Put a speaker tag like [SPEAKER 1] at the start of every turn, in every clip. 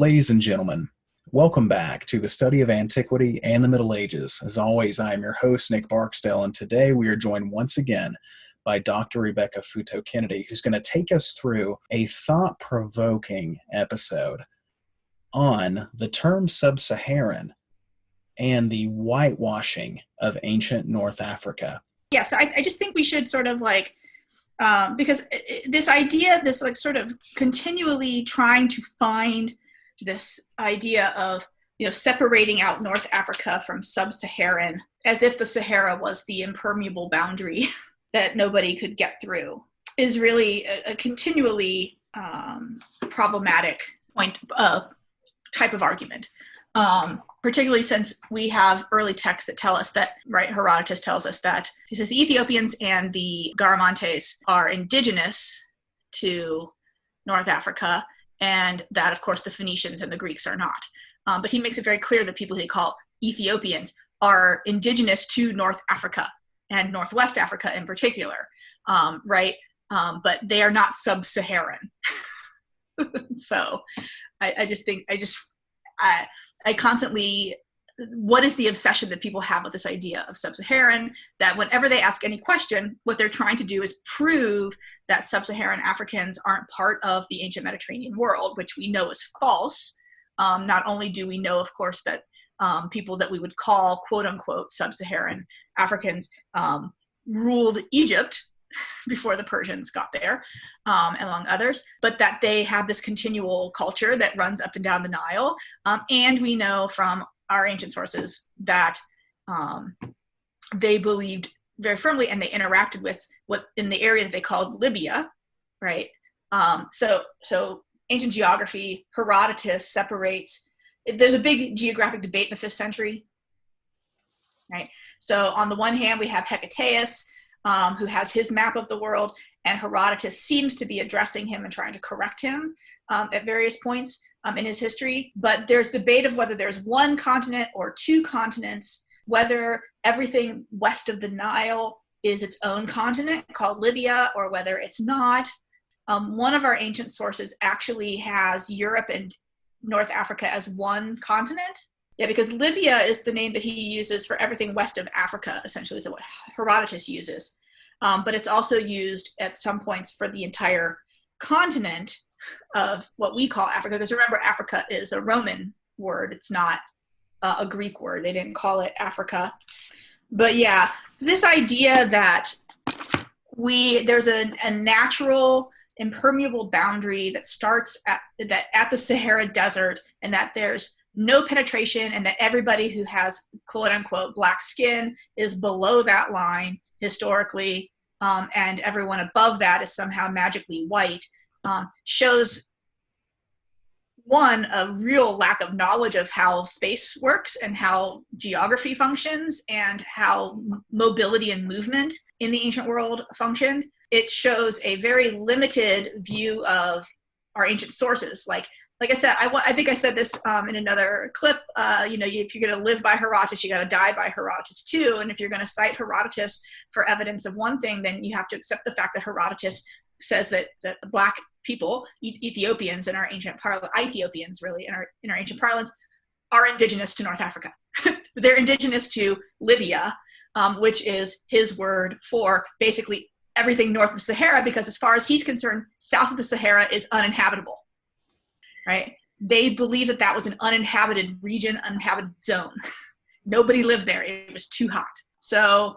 [SPEAKER 1] Ladies and gentlemen, welcome back to the study of antiquity and the Middle Ages. As always, I am your host, Nick Barksdale, and today we are joined once again by Dr. Rebecca Futo-Kennedy, who's going to take us through a thought-provoking episode on the term sub-Saharan and the whitewashing of ancient North Africa.
[SPEAKER 2] Yeah, so I just think we should sort of because this idea, this sort of continually trying to find this idea of, separating out North Africa from sub-Saharan as if the Sahara was the impermeable boundary that nobody could get through is really a continually problematic type of argument. Particularly since we have early texts that tell us that, right, Herodotus tells us that, he says the Ethiopians and the Garamantes are indigenous to North Africa, and that, of course, the Phoenicians and the Greeks are not. But he makes it very clear that people they call Ethiopians are indigenous to North Africa and Northwest Africa in particular, right? But they are not sub-Saharan. So I constantly, what is the obsession that people have with this idea of sub-Saharan, that whenever they ask any question, what they're trying to do is prove that sub-Saharan Africans aren't part of the ancient Mediterranean world, which we know is false. Not only do we know, of course, that people that we would call quote-unquote sub-Saharan Africans ruled Egypt before the Persians got there, among others, but that they have this continual culture that runs up and down the Nile. And we know from our ancient sources that they believed very firmly, and they interacted with what in the area that they called Libya, right? So ancient geography, Herodotus separates, there's a big geographic debate in the 5th century, right? So on the one hand, we have Herodotus, who has his map of the world, and Herodotus seems to be addressing him and trying to correct him at various points in his history. But there's debate of whether there's one continent or two continents, whether everything west of the Nile is its own continent called Libya, or whether it's not. One of our ancient sources actually has Europe and North Africa as one continent. Yeah, because Libya is the name that he uses for everything west of Africa, essentially, is what Herodotus uses. But it's also used at some points for the entire continent of what we call Africa. Because remember, Africa is a Roman word. It's not a Greek word. They didn't call it Africa. But yeah, this idea that there's a natural impermeable boundary that starts at the Sahara Desert, and that there's no penetration, and that everybody who has quote unquote black skin is below that line historically, and everyone above that is somehow magically white, shows one, a real lack of knowledge of how space works and how geography functions and how mobility and movement in the ancient world functioned. It shows a very limited view of our ancient sources. Like I said, I think I said this in another clip, if you're going to live by Herodotus, you got to die by Herodotus too. And if you're going to cite Herodotus for evidence of one thing, then you have to accept the fact that Herodotus says that the black people, Ethiopians in our ancient parlance, Ethiopians really in our ancient parlance, are indigenous to North Africa. They're indigenous to Libya, which is his word for basically everything north of the Sahara, because as far as he's concerned, south of the Sahara is uninhabitable. Right? They believe that was an uninhabited region, uninhabited zone. Nobody lived there. It was too hot. So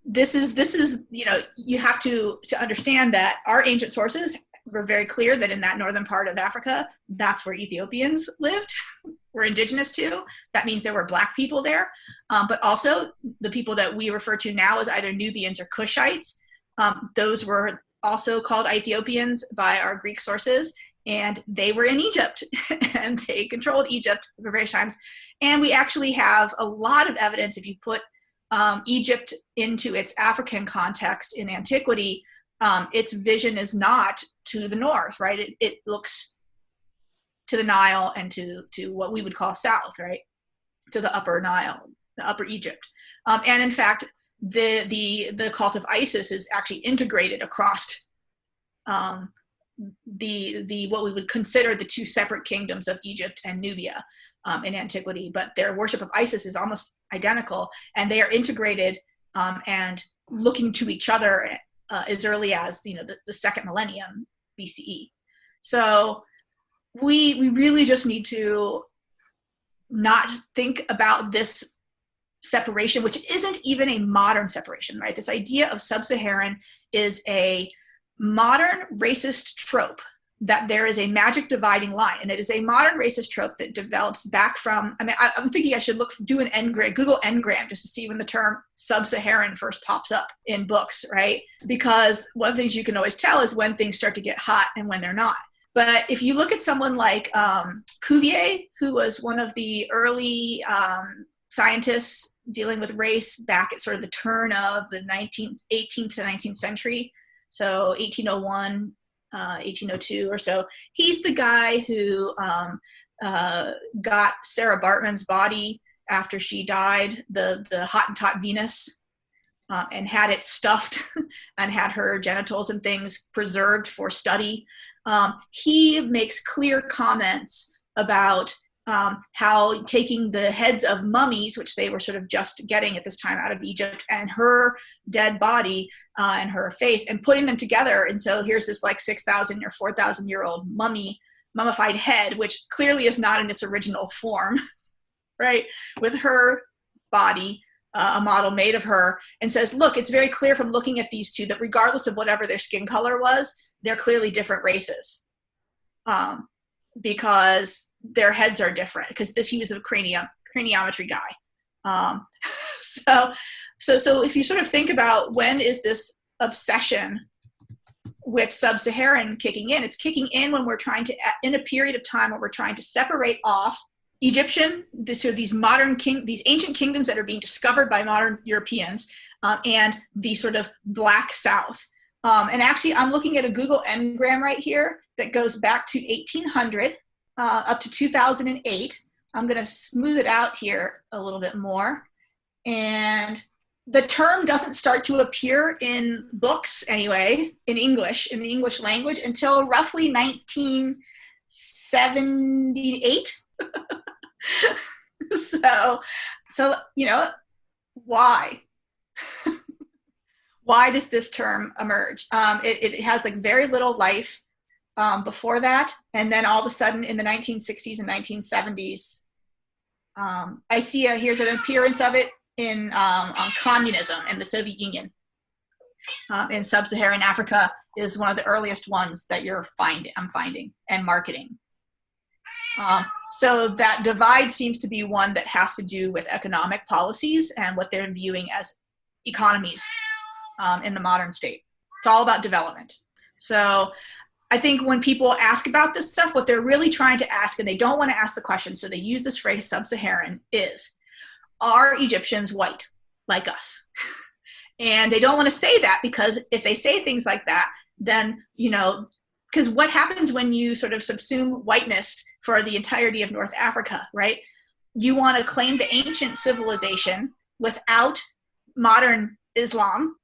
[SPEAKER 2] this is you have to understand that our ancient sources were very clear that in that northern part of Africa, that's where Ethiopians lived, were indigenous to. That means there were black people there. But also the people that we refer to now as either Nubians or Cushites, those were also called Ethiopians by our Greek sources. And they were in Egypt, and they controlled Egypt for various times. And we actually have a lot of evidence, if you put Egypt into its African context in antiquity, its vision is not to the north, right? It looks to the Nile and to what we would call south, right? To the upper Nile, the upper Egypt. And in fact, the cult of Isis is actually integrated across the what we would consider the two separate kingdoms of Egypt and Nubia in antiquity, but their worship of Isis is almost identical, and they are integrated and looking to each other as early as the second millennium BCE. So we really just need to not think about this separation, which isn't even a modern separation, right? This idea of sub-Saharan is a modern racist trope, that there is a magic dividing line, and it is a modern racist trope that develops back from, I'm thinking I should do an Ngram, Google Ngram, just to see when the term sub-Saharan first pops up in books, right? Because one of the things you can always tell is when things start to get hot and when they're not. But if you look at someone like Cuvier, who was one of the early scientists dealing with race back at sort of the turn of the 18th to 19th century, so 1801, 1802 or so, he's the guy who got Sarah Bartman's body after she died, the Hottentot Venus, and had it stuffed and had her genitals and things preserved for study. He makes clear comments about how taking the heads of mummies, which they were sort of just getting at this time out of Egypt, and her dead body and her face, and putting them together. And so here's this like 6,000 or 4,000 year old mummified head, which clearly is not in its original form, right? With her body, a model made of her, and says, look, it's very clear from looking at these two that regardless of whatever their skin color was, they're clearly different races. Because their heads are different, because he was a craniometry guy. So if you sort of think about when is this obsession with sub-Saharan kicking in, it's kicking in when we're trying to, in a period of time where we're trying to separate off Egyptian, these ancient kingdoms that are being discovered by modern Europeans, and the sort of Black South. And actually, I'm looking at a Google Ngram right here that goes back to 1800 up to 2008. I'm going to smooth it out here a little bit more. And the term doesn't start to appear in books anyway, in English, in the English language, until roughly 1978. So why? Why does this term emerge? It has like very little life before that, and then all of a sudden in the 1960s and 1970s, I see here's an appearance of it in on communism and the Soviet Union. In sub-Saharan Africa is one of the earliest ones that I'm finding and marketing. So that divide seems to be one that has to do with economic policies and what they're viewing as economies in the modern state. It's all about development. So I think when people ask about this stuff, what they're really trying to ask, and they don't want to ask the question, so they use this phrase sub-Saharan, is, are Egyptians white like us? And they don't want to say that, because if they say things like that, then, because what happens when you sort of subsume whiteness for the entirety of North Africa, right? You want to claim the ancient civilization without modern Islam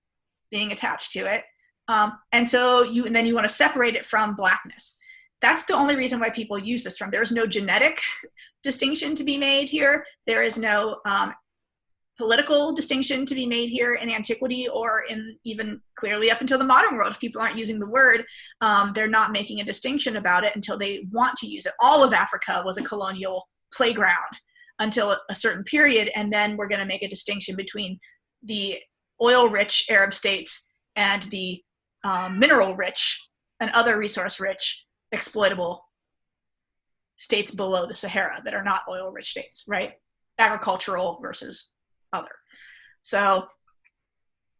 [SPEAKER 2] being attached to it. And then you want to separate it from blackness. That's the only reason why people use this term. There is no genetic distinction to be made here. There is no political distinction to be made here in antiquity, or in even clearly up until the modern world. If people aren't using the word, they're not making a distinction about it until they want to use it. All of Africa was a colonial playground until a certain period, and then we're going to make a distinction between the oil-rich Arab states and the mineral-rich and other resource-rich exploitable states below the Sahara that are not oil-rich states, right? Agricultural versus other. So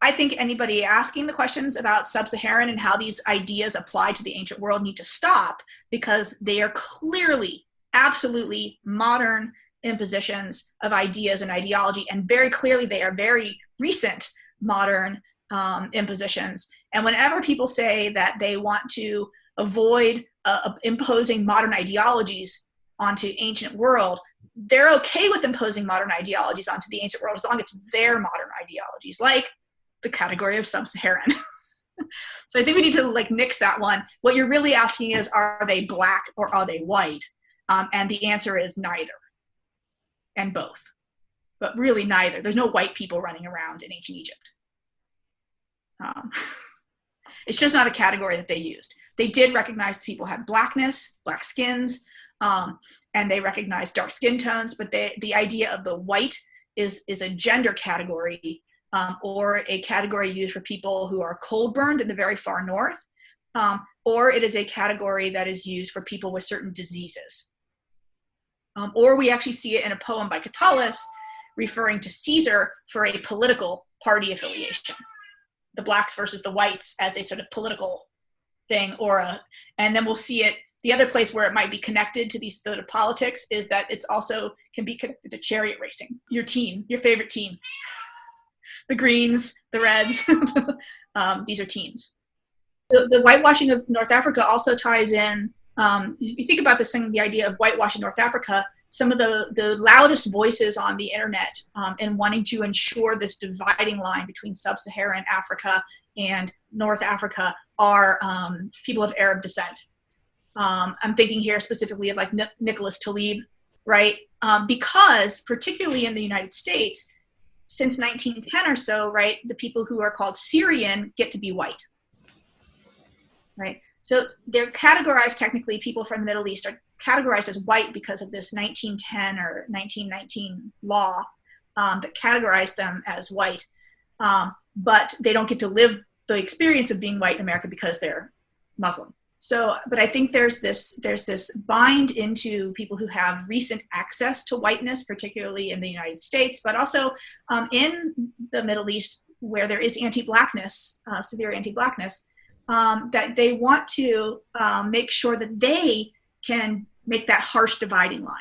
[SPEAKER 2] I think anybody asking the questions about sub-Saharan and how these ideas apply to the ancient world need to stop, because they are clearly, absolutely modern impositions of ideas and ideology, and very clearly they are very recent modern impositions. And whenever people say that they want to avoid imposing modern ideologies onto ancient world, they're okay with imposing modern ideologies onto the ancient world as long as it's their modern ideologies, like the category of sub-Saharan. So I think we need to like nix that one. What you're really asking is, are they black or are they white? And the answer is neither, and both, but really neither. There's no white people running around in ancient Egypt. It's just not a category that they used. They did recognize people had blackness, black skins, and they recognized dark skin tones, but the idea of the white is a gender category, or a category used for people who are cold burned in the very far north, or it is a category that is used for people with certain diseases. Or we actually see it in a poem by Catullus referring to Caesar for a political party affiliation. The blacks versus the whites as a sort of political thing, and then we'll see it. The other place where it might be connected to these sort of politics is that it's also can be connected to chariot racing. Your team, your favorite team, the greens, the reds. These are teams. The whitewashing of North Africa also ties in. If you think about this thing, the idea of whitewashing North Africa, some of the loudest voices on the internet in wanting to ensure this dividing line between sub-Saharan Africa and North Africa are people of Arab descent. I'm thinking here specifically of like Nicholas Taleb, right? Because particularly in the United States, since 1910 or so, right, the people who are called Syrian get to be white, right? So they're categorized, technically, people from the Middle East are categorized as white because of this 1910 or 1919 law that categorized them as white. But they don't get to live the experience of being white in America because they're Muslim. So, but I think there's this bind into people who have recent access to whiteness, particularly in the United States, but also in the Middle East, where there is anti-blackness, severe anti-blackness, that they want to make sure that they can make that harsh dividing line,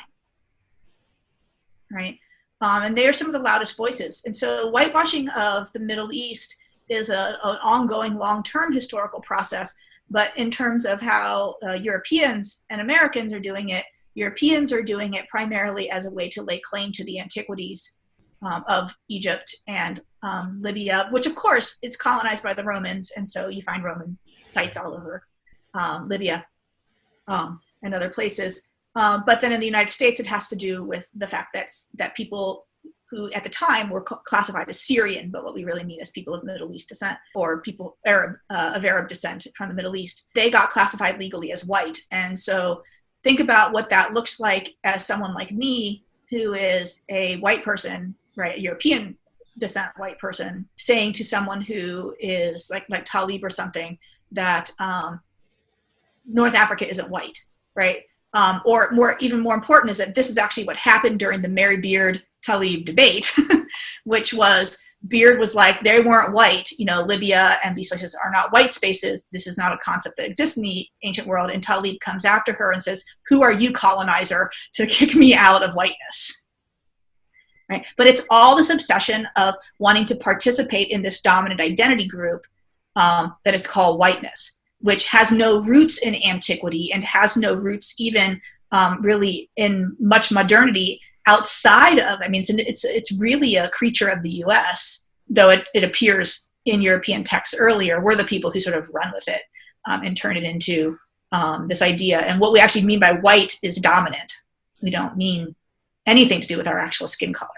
[SPEAKER 2] right? And they are some of the loudest voices. And so whitewashing of the Middle East is an ongoing long-term historical process. But in terms of how Europeans and Americans are doing it, Europeans are doing it primarily as a way to lay claim to the antiquities of Egypt and Libya, which of course it's colonized by the Romans, and so you find Roman sites all over Libya and other places. But then in the United States, it has to do with the fact that people who at the time were classified as Syrian, but what we really mean is people of Middle East descent, or people of Arab descent from the Middle East, they got classified legally as white. And so think about what that looks like as someone like me, who is a white person, right, a European descent white person, saying to someone who is like Talib or something that North Africa isn't white, right? Or even more important is that this is actually what happened during the Mary Beard Talib debate, which was Beard was like, they weren't white, Libya and these places are not white spaces. This is not a concept that exists in the ancient world. And Talib comes after her and says, who are you, colonizer, to kick me out of whiteness? Right? But it's all this obsession of wanting to participate in this dominant identity group that it's called whiteness, which has no roots in antiquity and has no roots even really in much modernity outside of, it's really a creature of the US, though it appears in European texts earlier. We're the people who sort of run with it and turn it into this idea. And what we actually mean by white is dominant. We don't mean anything to do with our actual skin color.